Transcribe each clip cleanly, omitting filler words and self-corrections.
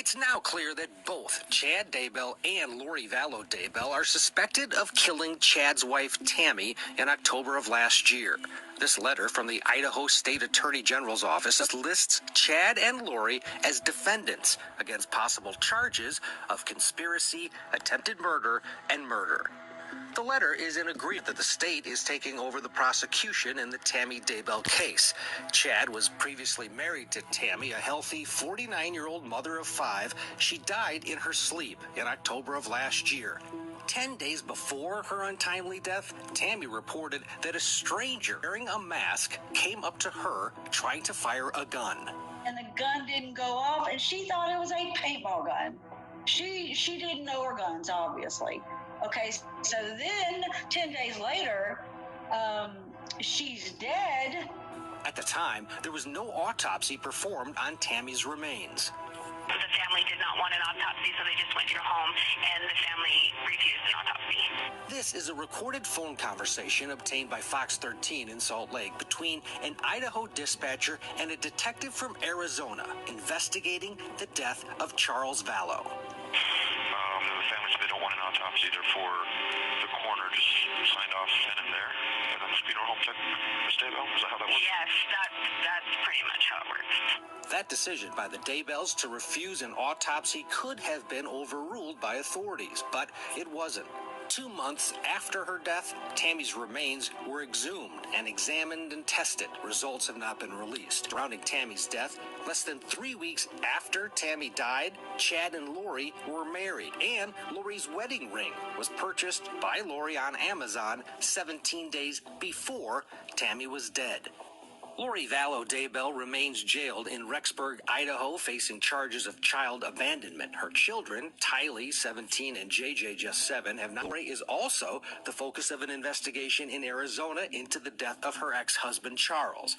It's now clear that both Chad Daybell and Lori Vallow Daybell are suspected of killing Chad's wife, Tammy, in October of last year. This letter from the Idaho State Attorney General's office lists Chad and Lori as defendants against possible charges of conspiracy, attempted murder, and murder. The letter is in agreement that the state is taking over the prosecution in the Tammy Daybell case. Chad was previously married to Tammy, a healthy 49-year-old mother of 5. She died in her sleep in October of last year. 10 days before her untimely death, Tammy reported that a stranger wearing a mask came up to her trying to fire a gun. And the gun didn't go off, and she thought it was a paintball gun. She didn't know her guns, obviously. Okay, so then 10 days later, she's dead. At the time, there was no autopsy performed on Tammy's remains. The family did not want an autopsy, so they just went to your home, and the family refused an autopsy. This is a recorded phone conversation obtained by Fox 13 in Salt Lake between an Idaho dispatcher and a detective from Arizona investigating the death of Charles Vallow. The family said they don't want an autopsy, therefore the coroner just signed off then and there, and then the funeral home took Miss Daybell. Is that how that works? Yes, that's pretty much how it works. That decision by the Daybells to refuse an autopsy could have been overruled by authorities, but it wasn't. 2 months after her death, Tammy's remains were exhumed and examined and tested. Results have not been released. Surrounding Tammy's death, less than 3 weeks after Tammy died, Chad and Lori were married, and Lori's wedding ring was purchased by Lori on Amazon 17 days before Tammy was dead. Lori Vallow Daybell remains jailed in Rexburg, Idaho, facing charges of child abandonment. Her children, Tylee, 17, and JJ, just 7, have not. Lori is also the focus of an investigation in Arizona into the death of her ex-husband, Charles.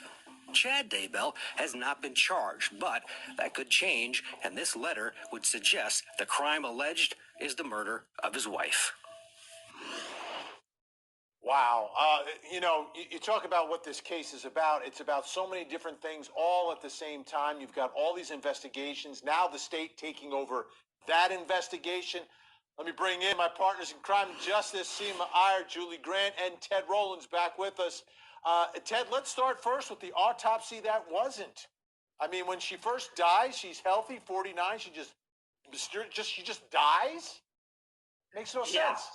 Chad Daybell has not been charged, but that could change, and this letter would suggest the crime alleged is the murder of his wife. Wow. You talk about what this case is about. It's about so many different things all at the same time. You've got all these investigations. Now the state taking over that investigation. Let me bring in my partners in crime and justice, Seema Iyer, Julie Grant, and Ted Rowland's back with us. Ted, let's start first with the autopsy that wasn't. I mean, when she first dies, she's healthy, 49. She just dies? Makes no sense.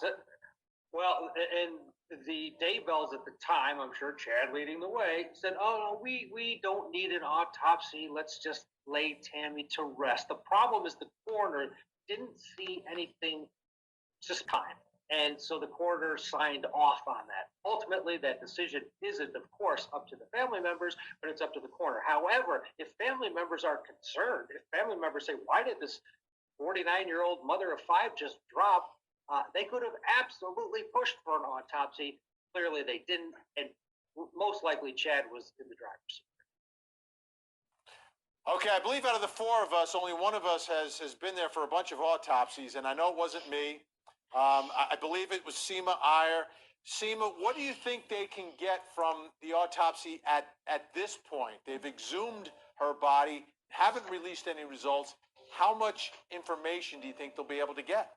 Well, and the Daybells at the time, I'm sure Chad leading the way, said, oh, no, we don't need an autopsy. Let's just lay Tammy to rest. The problem is the coroner didn't see anything just time. And so the coroner signed off on that. Ultimately, that decision isn't, of course, up to the family members, but it's up to the coroner. However, if family members are concerned, if family members say, why did this 49-year-old mother of 5 just drop? They could have absolutely pushed for an autopsy. Clearly, they didn't, and most likely Chad was in the driver's seat. Okay, I believe out of the 4 of us, only one of us has been there for a bunch of autopsies, and I know it wasn't me. I believe it was Seema Iyer. Seema, what do you think they can get from the autopsy at this point? They've exhumed her body, haven't released any results. How much information do you think they'll be able to get?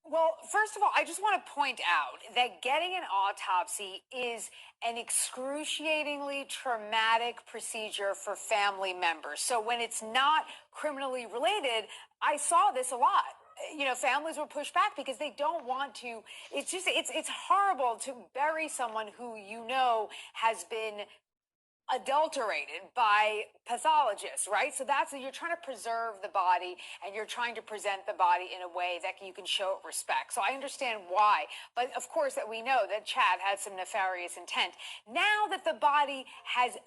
Well, first of all, I just want to point out that getting an autopsy is an excruciatingly traumatic procedure for family members. So when it's not criminally related, I saw this a lot. You know, families were pushed back because they don't want to. It's horrible to bury someone who you know has been adulterated by pathologists, right? So you're trying to preserve the body and you're trying to present the body in a way that you can show it respect. So I understand why, but of course that we know that Chad had some nefarious intent. Now that the body has,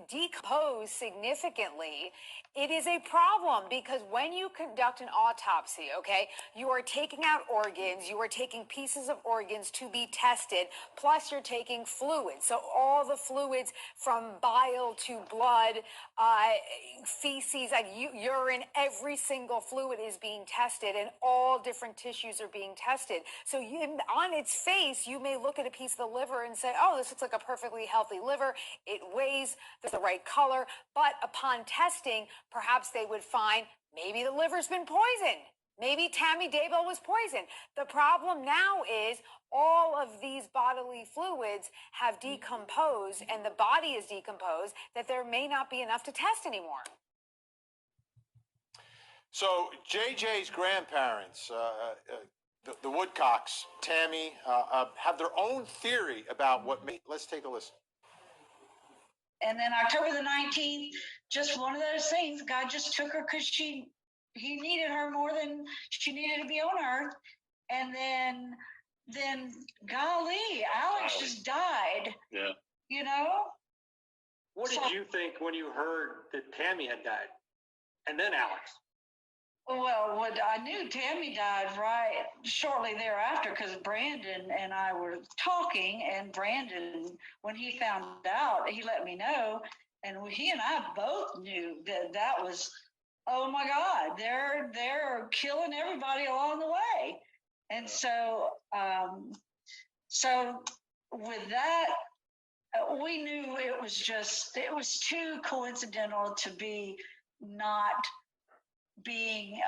decomposed significantly, it is a problem because when you conduct an autopsy, okay, you are taking out organs, you are taking pieces of organs to be tested, plus you're taking fluids. So all the fluids from bile to blood, feces, like urine, every single fluid is being tested and all different tissues are being tested. So on its face, you may look at a piece of the liver and say, oh, this looks like a perfectly healthy liver. It weighs, there's the right color. But upon testing, perhaps they would find Maybe the liver's been poisoned. Maybe Tammy Daybell was poisoned. The problem now is all of these bodily fluids have decomposed and the body is decomposed, that there may not be enough to test anymore. So JJ's grandparents, the Woodcocks, Tammy, have their own theory about what made. Let's take a listen. And then October the 19th, just one of those things. God just took her because he needed her more than she needed to be on earth. And then golly, Alex just died. Yeah. You know? What did you think when you heard that Tammy had died? And then Alex? Well, I knew Tammy died right shortly thereafter because Brandon and I were talking, and Brandon, when he found out, he let me know, and he and I both knew that was, oh my God, they're killing everybody along the way, and so with that, we knew it was too coincidental to be not being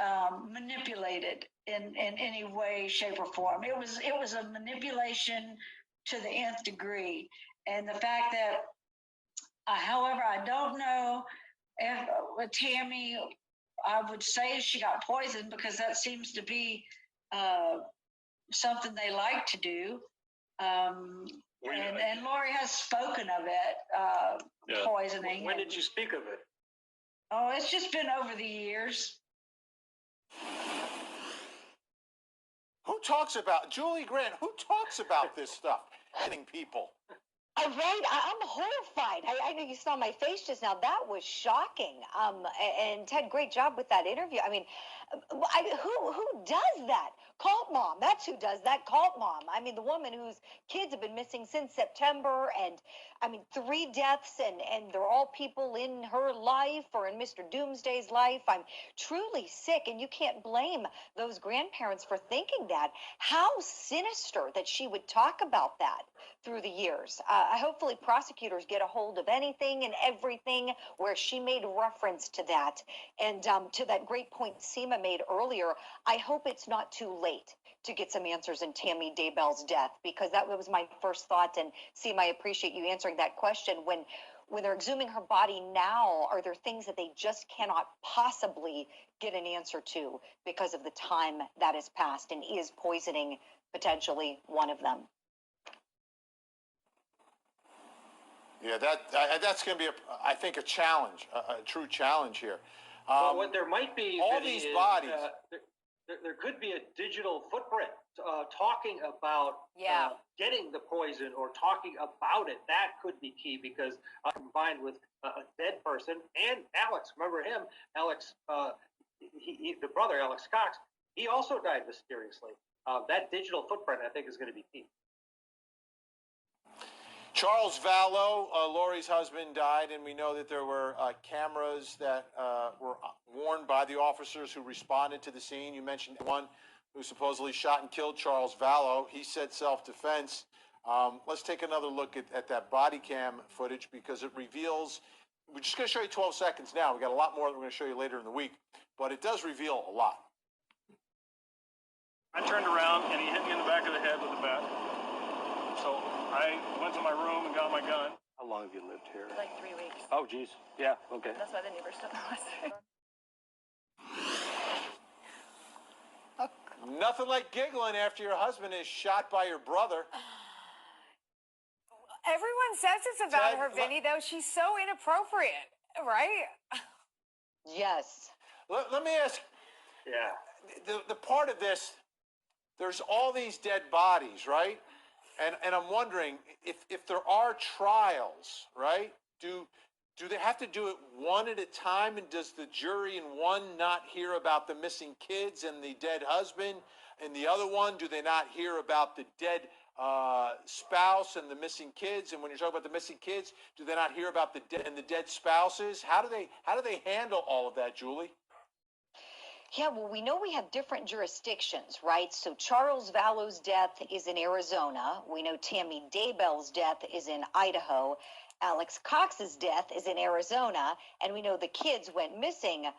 manipulated in any way, shape, or form. It was a manipulation to the nth degree. And the fact that, however, I don't know if with Tammy, I would say she got poisoned because that seems to be something they like to do. And Lori has spoken of it, poisoning. When did you speak of it? Oh, it's just been over the years. Who talks about, Julie Grant, who talks about this stuff? Hitting people. Right, I'm horrified. I know you saw my face just now. That was shocking. And Ted, great job with that interview. I mean, who does that? Cult mom. That's who does that. Cult mom. I mean, the woman whose kids have been missing since September, and I mean, 3 deaths, and they're all people in her life or in Mr. Doomsday's life. I'm truly sick, and you can't blame those grandparents for thinking that. How sinister that she would talk about that through the years. Hopefully prosecutors get a hold of anything and everything where she made reference to that. And to that great point Seema made earlier, I hope it's not too late to get some answers in Tammy Daybell's death, because that was my first thought. And Seema, I appreciate you answering that question. When they're exhuming her body now, are there things that they just cannot possibly get an answer to because of the time that has passed, and is poisoning potentially one of them? Yeah, that's going to be, I think, a challenge, a true challenge here. Well, what there might be, all these bodies. There could be a digital footprint talking about getting the poison or talking about it. That could be key, because combined with a dead person and Alex, remember him, Alex, the brother, Alex Cox, he also died mysteriously. That digital footprint, I think, is going to be key. Charles Vallow, Lori's husband, died, and we know that there were cameras that were worn by the officers who responded to the scene. You mentioned one who supposedly shot and killed Charles Vallow. He said self-defense. Let's take another look at that body cam footage, because it reveals, we're just going to show you 12 seconds now. We got a lot more that we're going to show you later in the week, but it does reveal a lot. I turned around and he hit me in the back of the head with a bat. So I went to my room and got my gun. How long have you lived here? Like 3 weeks. Oh, geez. Yeah, okay. That's why the neighbors don't know us. Nothing like giggling after your husband is shot by your brother. Everyone says this about her, Vinny, though. She's so inappropriate, right? Yes. Let me ask. Yeah. The part of this, there's all these dead bodies, right? And I'm wondering if there are trials, right? Do they have to do it one at a time? And does the jury in one not hear about the missing kids and the dead husband? And the other one, do they not hear about the dead spouse and the missing kids? And when you're talking about the missing kids, do they not hear about the dead spouses? How do they handle all of that, Julie? Yeah, well, we know we have different jurisdictions, right? So Charles Vallow's death is in Arizona. We know Tammy Daybell's death is in Idaho. Alex Cox's death is in Arizona. And we know the kids went missing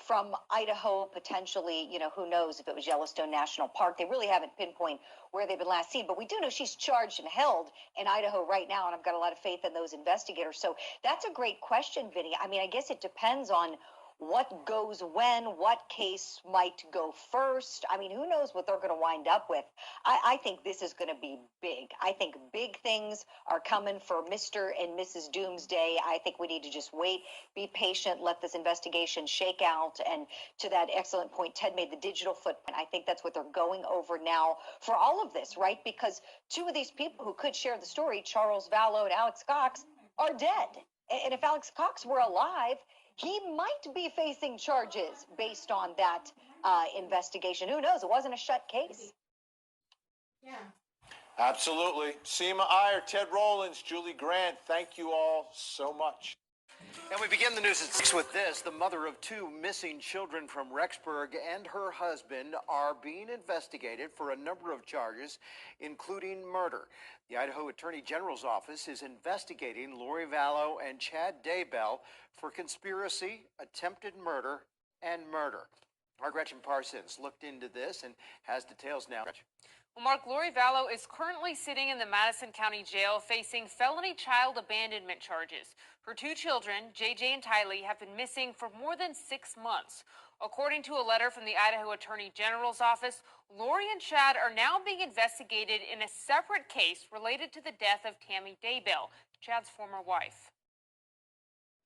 from Idaho, potentially, who knows if it was Yellowstone National Park. They really haven't pinpointed where they've been last seen, but we do know she's charged and held in Idaho right now, and I've got a lot of faith in those investigators. So that's a great question, Vinny. I mean, I guess it depends on what goes when, what case might go first. I mean, who knows what they're going to wind up with. I think this is going to be big. I think big things are coming for Mr. and Mrs. Doomsday. I think we need to just wait, be patient, let this investigation shake out. And to that excellent point Ted made, the digital footprint, I think that's what they're going over now for all of this, right? Because two of these people who could share the story, Charles Vallow and Alex Cox, are dead. And if Alex Cox were alive, he might be facing charges based on that investigation. Who knows? It wasn't a shut case. Yeah. Absolutely. Seema Iyer, Ted Rollins, Julie Grant, thank you all so much. And we begin the news at 6 with this. The mother of two missing children from Rexburg and her husband are being investigated for a number of charges, including murder. The Idaho Attorney General's office is investigating Lori Vallow and Chad Daybell for conspiracy, attempted murder, and murder. Our Gretchen Parsons looked into this and has details now. Well, Mark, Lori Vallow is currently sitting in the Madison County Jail facing felony child abandonment charges. Her two children, JJ and Tylee, have been missing for more than 6 months. According to a letter from the Idaho Attorney General's office, Lori and Chad are now being investigated in a separate case related to the death of Tammy Daybell, Chad's former wife.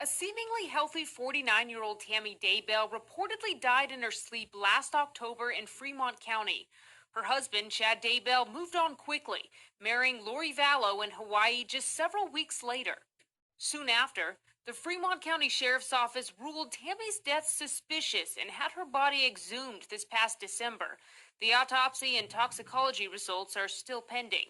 A seemingly healthy 49-year-old Tammy Daybell reportedly died in her sleep last October in Fremont County. Her husband, Chad Daybell, moved on quickly, marrying Lori Vallow in Hawaii just several weeks later. Soon after, the Fremont County Sheriff's Office ruled Tammy's death suspicious and had her body exhumed this past December. The autopsy and toxicology results are still pending.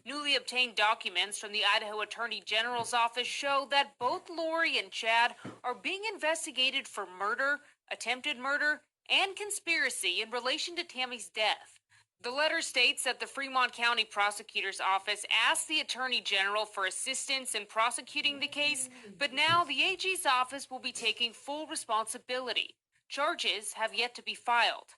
Newly obtained documents from the Idaho Attorney General's office show that both Lori and Chad are being investigated for murder, attempted murder, and conspiracy in relation to Tammy's death. The letter states that the Fremont County Prosecutor's Office asked the Attorney General for assistance in prosecuting the case, but now the AG's office will be taking full responsibility. Charges have yet to be filed.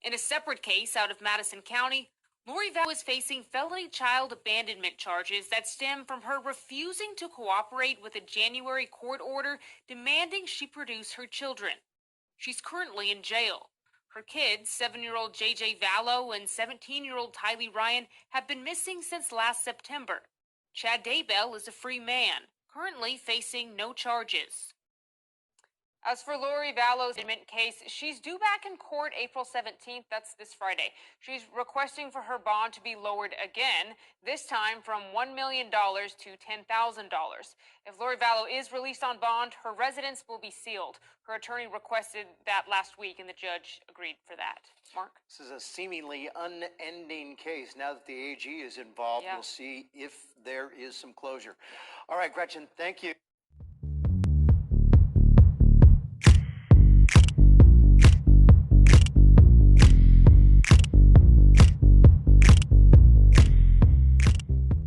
In a separate case out of Madison County, Lori Vallow is facing felony child abandonment charges that stem from her refusing to cooperate with a January court order demanding she produce her children. She's currently in jail. Her kids, 7-year-old JJ Vallow and 17-year-old Tylee Ryan, have been missing since last September. Chad Daybell is a free man, currently facing no charges. As for Lori Vallow's abandonment case, she's due back in court April 17th. That's this Friday. She's requesting for her bond to be lowered again, this time from $1 million to $10,000. If Lori Vallow is released on bond, her residence will be sealed. Her attorney requested that last week, and the judge agreed for that. Mark? This is a seemingly unending case. Now that the AG is involved, we'll see if there is some closure. All right, Gretchen, thank you.